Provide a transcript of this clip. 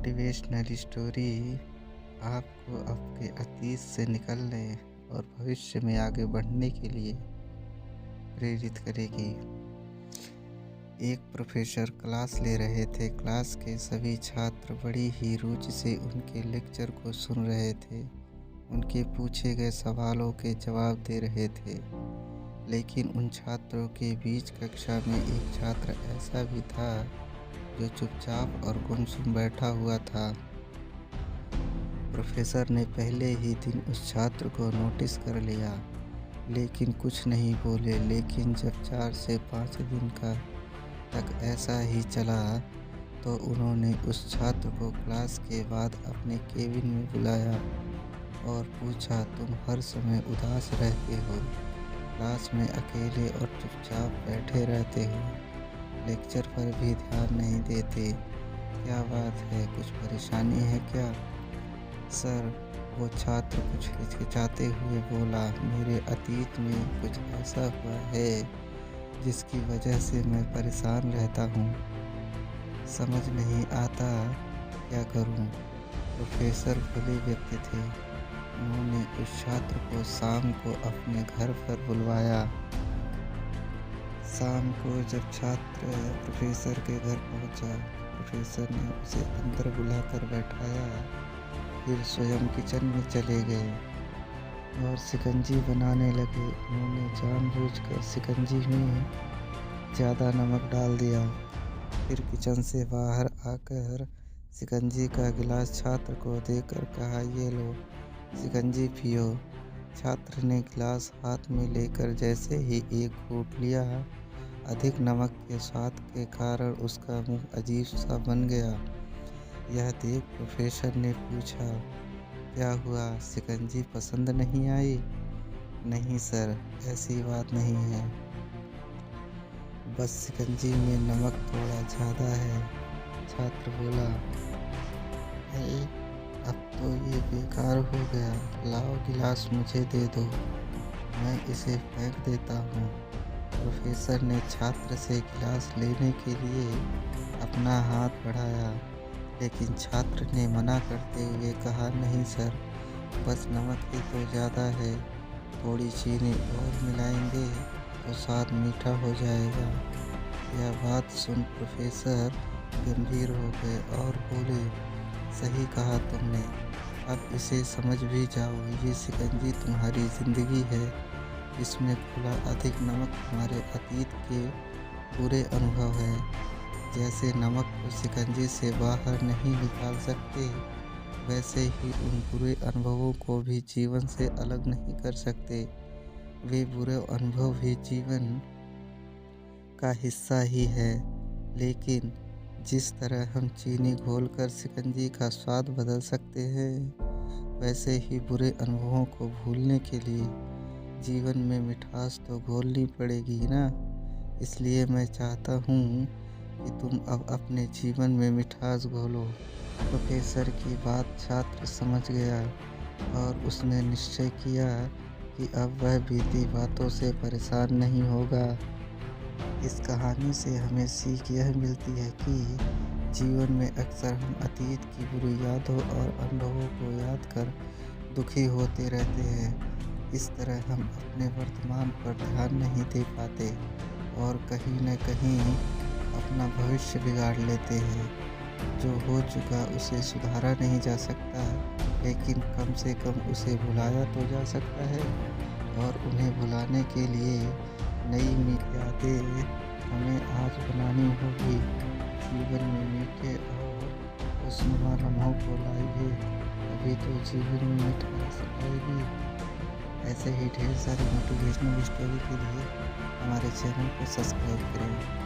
Motivational story आपको आपके अतीत से निकलने और भविष्य में आगे बढ़ने के लिए प्रेरित करेगी। एक प्रोफेसर क्लास ले रहे थे। क्लास के सभी छात्र बड़ी ही रुचि से उनके लेक्चर को सुन रहे थे। उनके पूछे गए सवालों के जवाब दे रहे थे। लेकिन उन छात्रों के बीच कक्षा में एक छात्र ऐसा भी था जो चुपचाप और गुमसुम बैठा हुआ था। प्रोफेसर ने पहले ही दिन उस छात्र को नोटिस कर लिया, लेकिन कुछ नहीं बोले। लेकिन जब 4 से 5 दिन तक ऐसा ही चला तो उन्होंने उस छात्र को क्लास के बाद अपने केबिन में बुलाया और पूछा, तुम हर समय उदास रहते हो, क्लास में अकेले और चुपचाप बैठे रहते हो, लेक्चर पर भी ध्यान नहीं देते, क्या बात है, कुछ परेशानी है क्या? सर, वो छात्र कुछ हिचकिचाते हुए बोला, मेरे अतीत में कुछ ऐसा हुआ है जिसकी वजह से मैं परेशान रहता हूँ, समझ नहीं आता क्या करूँ। प्रोफेसर भले व्यक्ति थे। उन्होंने उस छात्र को शाम को अपने घर पर बुलवाया। शाम को जब छात्र प्रोफेसर के घर पहुंचा, प्रोफेसर ने उसे अंदर बुलाकर बैठाया, फिर स्वयं किचन में चले गए और शिकंजी बनाने लगे। उन्होंने जानबूझकर शिकंजी में ज़्यादा नमक डाल दिया। फिर किचन से बाहर आकर शिकंजी का गिलास छात्र को देकर कहा, ये लो, शिकंजी पियो। छात्र ने गिलास हाथ में लेकर जैसे ही एक घूंट लिया, अधिक नमक के स्वाद के कारण उसका मुंह अजीब सा बन गया। यह देख प्रोफेसर ने पूछा, क्या हुआ, शिकंजी पसंद नहीं आई? नहीं सर, ऐसी बात नहीं है, बस शिकंजी में नमक थोड़ा ज़्यादा है। छात्र बोला, नहीं, अब तो ये बेकार हो गया, लाओ गिलास मुझे दे दो, मैं इसे फेंक देता हूँ। प्रोफेसर ने छात्र से गिलास लेने के लिए अपना हाथ बढ़ाया, लेकिन छात्र ने मना करते हुए कहा, नहीं सर, बस नमक ही तो ज़्यादा है, थोड़ी चीनी और मिलाएंगे तो स्वाद मीठा हो जाएगा। यह बात सुन प्रोफेसर गंभीर हो गए और बोले, सही कहा तुमने, अब इसे समझ भी जाओ, ये शिकंजी तुम्हारी ज़िंदगी है, इसमें खुला अधिक नमक तुम्हारे अतीत के बुरे अनुभव है। जैसे नमक को शिकंजी से बाहर नहीं निकाल सकते, वैसे ही उन बुरे अनुभवों को भी जीवन से अलग नहीं कर सकते। वे बुरे अनुभव भी जीवन का हिस्सा ही है, लेकिन जिस तरह हम चीनी घोलकर शिकंजी का स्वाद बदल सकते हैं, वैसे ही बुरे अनुभवों को भूलने के लिए जीवन में मिठास तो घोलनी पड़ेगी ना। इसलिए मैं चाहता हूँ कि तुम अब अपने जीवन में मिठास घोलो। प्रोफेसर की बात छात्र समझ गया और उसने निश्चय किया कि अब वह बीती बातों से परेशान नहीं होगा। इस कहानी से हमें सीख यह मिलती है कि जीवन में अक्सर हम अतीत की बुरी यादों और अनुभवों को याद कर दुखी होते रहते हैं। इस तरह हम अपने वर्तमान पर ध्यान नहीं दे पाते और कहीं न कहीं अपना भविष्य बिगाड़ लेते हैं। जो हो चुका उसे सुधारा नहीं जा सकता, लेकिन कम से कम उसे भुलाया तो जा सकता है, और उन्हें भुलाने के लिए नई यादें हमें आज बनानी होगी। जीवन में मीठे और खुशनुमा लम्हों को लाइए, तभी तो जीवन में मिठास आएगी। ऐसे ही ढेर सारी मोटिवेशनल स्टोरी के लिए हमारे चैनल को सब्सक्राइब करें।